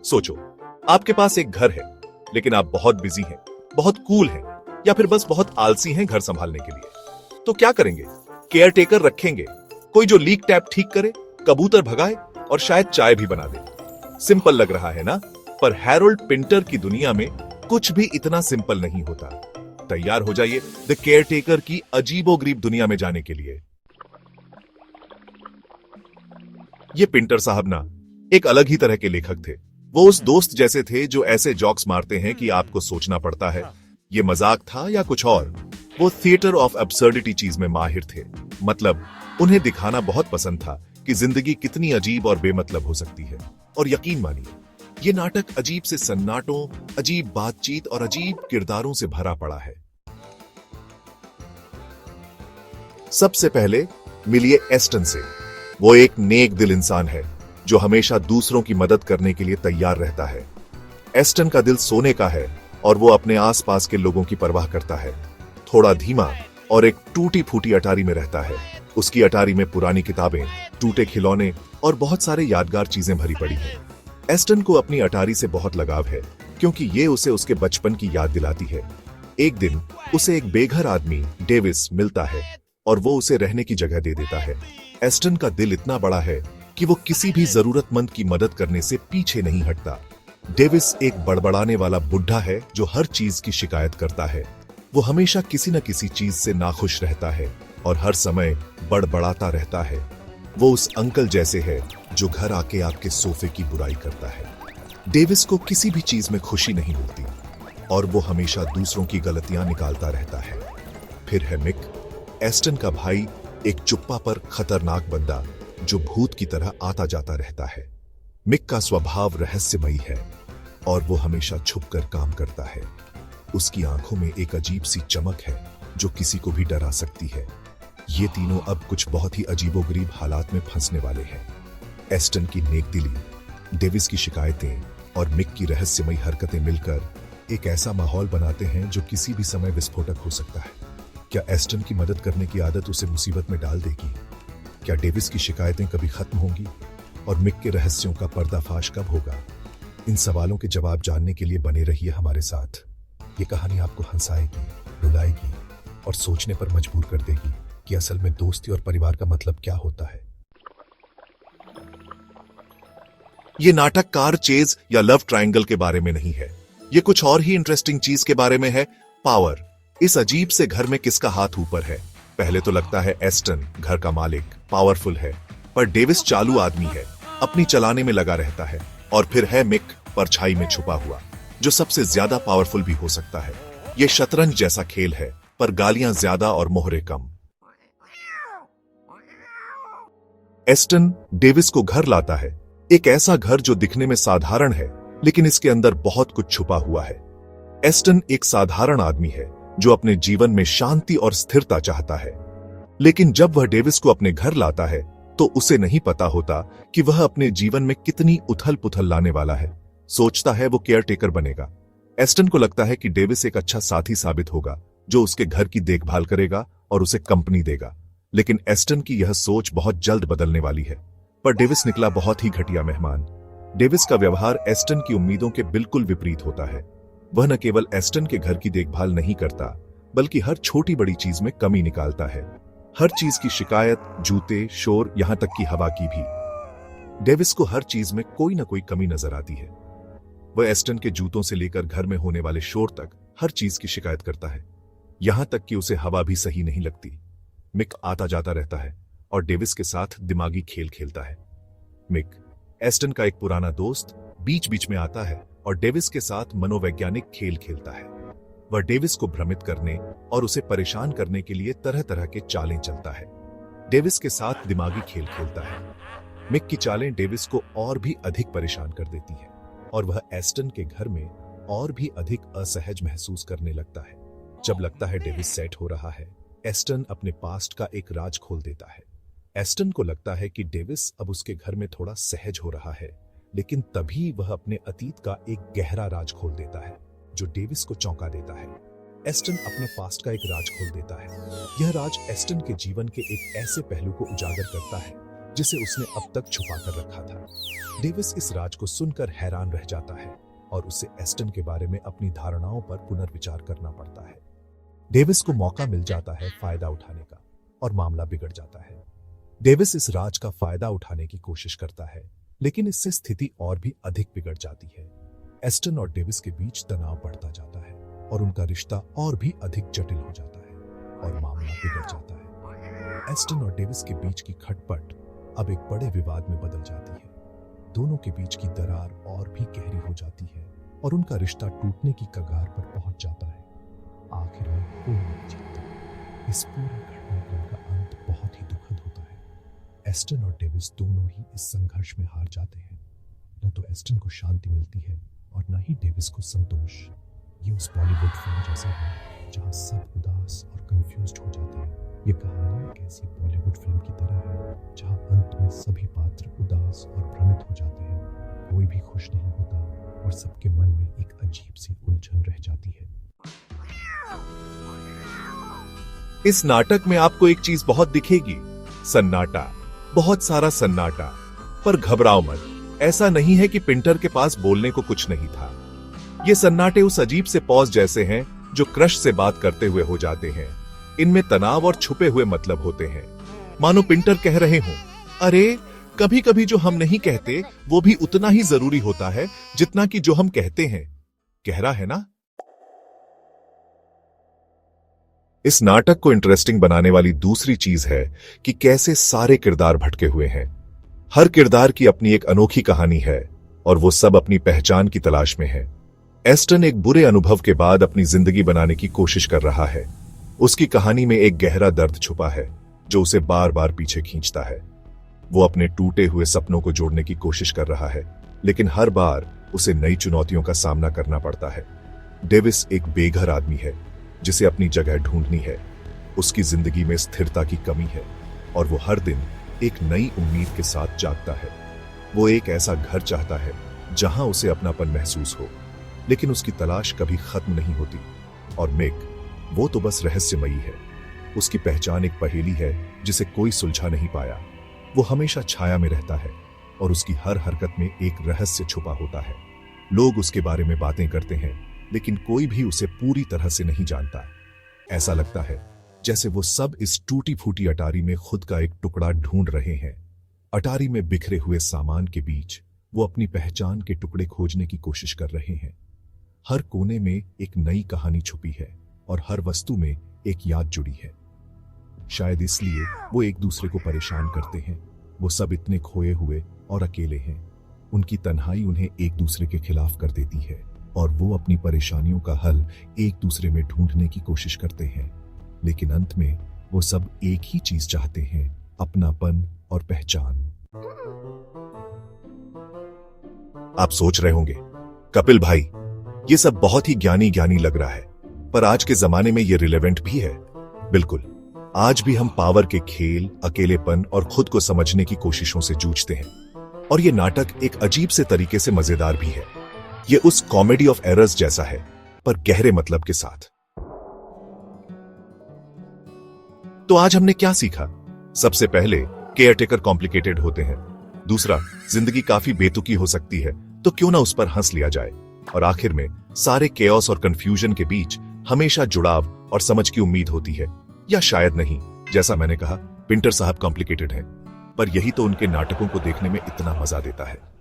सोचो, आपके पास एक घर है, लेकिन आप बहुत बिजी हैं, बहुत कूल हैं, या फिर बस बहुत आलसी हैं घर संभालने के लिए। तो क्या करेंगे? केयर टेकर रखेंगे, कोई जो लीक टैप ठीक करे, कबूतर भगाए और शायद चाय भी बना दे। सिंपल लग रहा है ना? पर हैरोल्ड पिंटर की दुनिया में कुछ भी इतना सिंपल नहीं होता। तैयार हो जाइए द केयर टेकर की अजीबोगरीब दुनिया में जाने के लिए। ये पिंटर साहब ना एक अलग ही तरह के लेखक थे। वो उस दोस्त जैसे थे जो ऐसे जॉक्स मारते हैं कि आपको सोचना पड़ता है ये मजाक था या कुछ और। वो थिएटर ऑफ एब्सर्डिटी चीज में माहिर थे। मतलब उन्हें दिखाना बहुत पसंद था कि जिंदगी कितनी अजीब और बेमतलब हो सकती है। और यकीन मानिए, ये नाटक अजीब से सन्नाटों, अजीब बातचीत और अजीब किरदारों से भरा पड़ा है। सबसे पहले मिलिए एस्टन से। वो एक नेक दिल इंसान है जो हमेशा दूसरों की मदद करने के लिए तैयार रहता है। एस्टन का दिल सोने का है और वो अपने आसपास के लोगों की परवाह करता है। थोड़ा धीमा और एक टूटी फूटी अटारी में रहता है। उसकी अटारी में पुरानी किताबें, टूटे खिलौने और बहुत सारे यादगार चीजें भरी पड़ी हैं। एस्टन को अपनी अटारी से बहुत लगाव है क्योंकि ये उसे उसके बचपन की याद दिलाती है। एक दिन उसे एक बेघर आदमी डेविस मिलता है और वो उसे रहने की जगह दे देता है। एस्टन का दिल इतना बड़ा है कि वो किसी भी जरूरतमंद की मदद करने से पीछे नहीं हटता। डेविस एक बड़बड़ाने वाला बुढ़ा है जो हर चीज की शिकायत करता है। वो हमेशा किसी न किसी चीज से नाखुश रहता है और हर समय बड़बड़ाता रहता है। वो उस अंकल जैसे है जो घर आके आपके सोफे की बुराई करता है। डेविस को किसी भी चीज में खुशी नहीं मिलती और वो हमेशा दूसरों की गलतियां निकालता रहता है। फिर है मिक, एस्टन का भाई, एक चुप्पा पर खतरनाक बंदा जो भूत की तरह आता जाता रहता है। मिक का स्वभाव रहस्यमयी है और वो हमेशा छुपकर काम करता है। उसकी आंखों में एक अजीब सी चमक है जो किसी को भी डरा सकती है। ये तीनों अब कुछ बहुत ही अजीबोगरीब हालात में फंसने वाले हैं। एस्टन की नेकदिली, डेविस की शिकायतें और मिक की रहस्यमयी हरकतें मिलकर एक ऐसा माहौल बनाते हैं जो किसी भी समय विस्फोटक हो सकता है। क्या एस्टन की मदद करने की आदत उसे मुसीबत में डाल देगी? क्या डेविस की शिकायतें कभी खत्म होंगी और मिक के रहस्यों का पर्दाफाश कब होगा? इन सवालों के जवाब जानने के लिए बने रहिए हमारे साथ। ये कहानी आपको हंसाएगी, रुलाएगी और सोचने पर मजबूर कर देगी कि असल में दोस्ती और परिवार का मतलब क्या होता है। ये नाटक कार चेज या लव ट्रायंगल के बारे में नहीं है। ये कुछ और ही इंटरेस्टिंग चीज के बारे में है। पावर। इस अजीब से घर में किसका हाथ ऊपर है? पहले तो लगता है एस्टन, घर का मालिक, पावरफुल है, पर डेविस चालू आदमी है, अपनी चलाने में लगा रहता है। और फिर है मिक, परछाई में छुपा हुआ, जो सबसे ज्यादा पावरफुल भी हो सकता है। ये शतरंज जैसा खेल है, पर गालियां ज्यादा और मोहरे कम। एस्टन डेविस को घर लाता है, एक ऐसा घर जो दिखने में साधारण है लेकिन इसके अंदर बहुत कुछ छुपा हुआ है। एस्टन एक साधारण आदमी है जो अपने जीवन में शांति और स्थिरता चाहता है, लेकिन जब वह डेविस को अपने घर लाता है तो उसे नहीं पता होता कि वह अपने जीवन में कितनी उथल पुथल लाने वाला है। सोचता है वो केयर टेकर बनेगा। एस्टन को लगता है कि डेविस एक अच्छा साथी साबित होगा जो उसके घर की देखभाल करेगा और उसे कंपनी देगा। लेकिन एस्टन की यह सोच बहुत जल्द बदलने वाली है। पर डेविस निकला बहुत ही घटिया मेहमान। डेविस का व्यवहार एस्टन की उम्मीदों के बिल्कुल विपरीत होता है। वह न केवल एस्टन के घर की देखभाल नहीं करता, बल्कि हर छोटी बड़ी चीज में कमी निकालता है। हर चीज की शिकायत, जूते, शोर, यहां तक कि हवा की भी। डेविस को हर चीज में कोई ना कोई कमी नजर आती है। वह एस्टन के जूतों से लेकर घर में होने वाले शोर तक हर चीज की शिकायत करता है। यहां तक कि उसे हवा भी सही नहीं लगती। मिक आता जाता रहता है और डेविस के साथ दिमागी खेल खेलता है। मिक, एस्टन का एक पुराना दोस्त, बीच बीच में आता है और डेविस के साथ मनोवैज्ञानिक खेल खेलता है। वह डेविस को भ्रमित करने और उसे परेशान करने के लिए तरह तरह के चालें चलता है। डेविस के साथ दिमागी खेल खेलता है। मिक की चालें डेविस को और भी अधिक परेशान कर देती हैं और वह एस्टन के घर में और भी अधिक असहज महसूस करने लगता है। जब लगता है डेविस सेट हो रहा है, एस्टन अपने पास्ट का एक राज खोल देता है। एस्टन को लगता है कि डेविस अब उसके घर में थोड़ा सहज हो रहा है, लेकिन तभी वह अपने अतीत का एक गहरा राज खोल देता है जो डेविस को चौंका देता है। एस्टन अपने पास्ट का एक राज खोल देता है। यह राज एस्टन के जीवन के एक ऐसे पहलू को उजागर करता है जिसे उसने अब तक छुपा कर रखा था। डेविस इस राज को सुनकर हैरान रह जाता है और उसे एस्टन के बारे में अपनी धारणाओं पर पुनर्विचार करना पड़ता है। डेविस को मौका मिल जाता है फायदा उठाने का और मामला बिगड़ जाता है। डेविस इस राज का फायदा उठाने की कोशिश करता है, लेकिन इससे स्थिति और भी अधिक बिगड़ जाती है। एस्टन और डेविस के बीच तनाव बढ़ता जाता है और उनका रिश्ता और भी अधिक जटिल हो जाता है और मामला बिगड़ जाता है। एस्टन और डेविस के बीच की खटपट अब एक बड़े विवाद में बदल जाती है। दोनों के बीच की दरार और भी गहरी हो जाती है और उनका रिश्ता टूटने की कगार पर पहुंच जाता है। आखिर में कोई नहीं जीतता। इस पूरे घटनाक्रम का अंत बहुत ही दुखद होता है। एस्टन और डेविस दोनों ही इस संघर्ष में हार जाते हैं। न तो एस्टन को शांति मिलती है और न ही डेविस को संतोष। ये उस बॉलीवुड फिल्म जैसा है जहां सब उदास और कंफ्यूज्ड हो जाते हैं। ये कहानी एक ऐसी बॉलीवुड फिल्म की तरह है जहां अंत में सभी पात्र उदास और भ्रमित हो जाते हैं। कोई भी खुश नहीं होता और सबके मन में एक अजीब सी उलझन रह जाती है। इस नाटक में आपको एक चीज बहुत दिखेगी, सन्नाटा, बहुत सारा सन्नाटा। पर घबराओ मत, ऐसा नहीं है कि पिंटर के पास बोलने को कुछ नहीं था। ये सन्नाटे उस अजीब से पॉज जैसे हैं जो क्रश से बात करते हुए हो जाते हैं। इनमें तनाव और छुपे हुए मतलब होते हैं, मानो पिंटर कह रहे हो, अरे कभी कभी जो हम नहीं कहते वो भी उतना ही जरूरी होता है जितना कि जो हम कहते हैं। गहरा है ना? इस नाटक को इंटरेस्टिंग बनाने वाली दूसरी चीज है कि कैसे सारे किरदार भटके हुए हैं। हर किरदार की अपनी एक अनोखी कहानी है और वो सब अपनी पहचान की तलाश में है। एस्टन एक बुरे अनुभव के बाद अपनी जिंदगी बनाने की कोशिश कर रहा है। उसकी कहानी में एक गहरा दर्द छुपा है जो उसे बार बार पीछे खींचता है। वो अपने टूटे हुए सपनों को जोड़ने की कोशिश कर रहा है, लेकिन हर बार उसे नई चुनौतियों का सामना करना पड़ता है। डेविस एक बेघर आदमी है जिसे अपनी जगह ढूंढनी है। उसकी जिंदगी में स्थिरता की कमी है और वो हर दिन एक नई उम्मीद के साथ जागता है। वो एक ऐसा घर चाहता है जहां उसे अपनापन महसूस हो, लेकिन उसकी तलाश कभी खत्म नहीं होती। और मेक, वो तो बस रहस्यमयी है। उसकी पहचान एक पहेली है जिसे कोई सुलझा नहीं पाया। वो हमेशा छाया में रहता है और उसकी हर हरकत में एक रहस्य छुपा होता है। लोग उसके बारे में बातें करते हैं, लेकिन कोई भी उसे पूरी तरह से नहीं जानता। ऐसा लगता है जैसे वो सब इस टूटी फूटी अटारी में खुद का एक टुकड़ा ढूंढ रहे हैं। अटारी में बिखरे हुए सामान के बीच वो अपनी पहचान के टुकड़े खोजने की कोशिश कर रहे हैं। हर कोने में एक नई कहानी छुपी है और हर वस्तु में एक याद जुड़ी है। शायद इसलिए वो एक दूसरे को परेशान करते हैं। वो सब इतने खोए हुए और अकेले हैं। उनकी तन्हाई उन्हें एक दूसरे के खिलाफ कर देती है और वो अपनी परेशानियों का हल एक दूसरे में ढूंढने की कोशिश करते हैं। लेकिन अंत में वो सब एक ही चीज चाहते हैं, अपनापन और पहचान। आप सोच रहे होंगे, कपिल भाई, ये सब बहुत ही ज्ञानी ज्ञानी लग रहा है, पर आज के जमाने में ये रिलेवेंट भी है। बिल्कुल, आज भी हम पावर के खेल, अकेलेपन और खुद को समझने की कोशिशों से जूझते हैं। और ये नाटक एक अजीब से तरीके से मजेदार भी है। ये उस कॉमेडी ऑफ एरर्स जैसा है, पर गहरे मतलब के साथ। तो आज हमने क्या सीखा? सबसे पहले, केयरटेकर कॉम्प्लिकेटेड होते हैं। दूसरा, जिंदगी काफी बेतुकी हो सकती है, तो क्यों ना उस पर हंस लिया जाए। और आखिर में, सारे केओस और कंफ्यूजन के बीच हमेशा जुड़ाव और समझ की उम्मीद होती है। या शायद नहीं, जैसा मैंने कहा, पिंटर साहब कॉम्प्लिकेटेड हैं, पर यही तो उनके नाटकों को देखने में इतना मजा देता है।